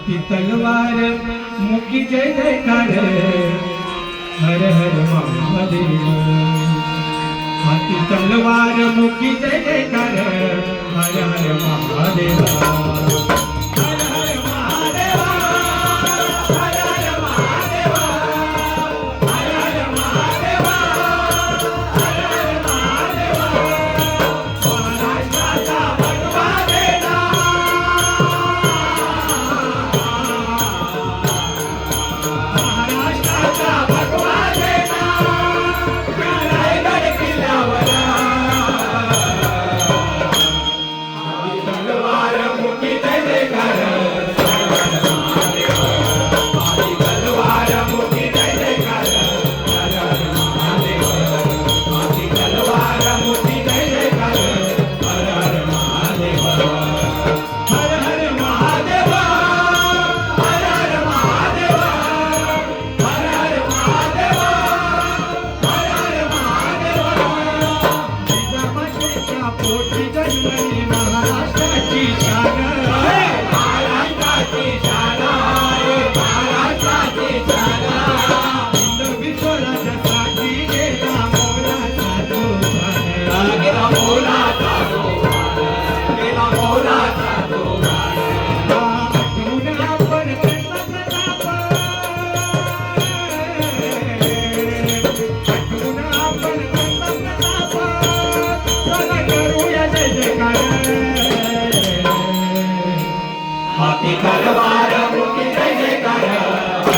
हाती तलवार मुकी जय जयकार हर हर महादेव हाती तलवार मुकी जय जयकार हर हर महादेव हर हर महादेव हर हर महादेव हर हर महादेव हर हर महादेव महाराष्ट्राचा भगवा देना महाराष्ट्राचा भगवा देना रायगड किल्ल्यावर हाती तलवार मुकी जय जयकार हाती तलवार मुकी जय जयकार हर हर महादेव हाती तलवार मुकी जय जयकार हर हर महादेव हर हर महादेव हर हर महादेव हर हर महादेव हर हर महादेव जिजामातेच्या पोटी जन्मली महाराष्ट्राची शान महाराष्ट्राची शान महाराष्ट्राची शान हिंदवी स्वराज्यासाठी गेला मोलाचा तुफान गेला मोलाचा तुफान गेला मोलाचा तुफान आठवून आपण त्यांचा प्रताप आठवून आपण त्यांचा प्रताप चला करूया जय जयकार हाती तलवार मुकी जय जयकार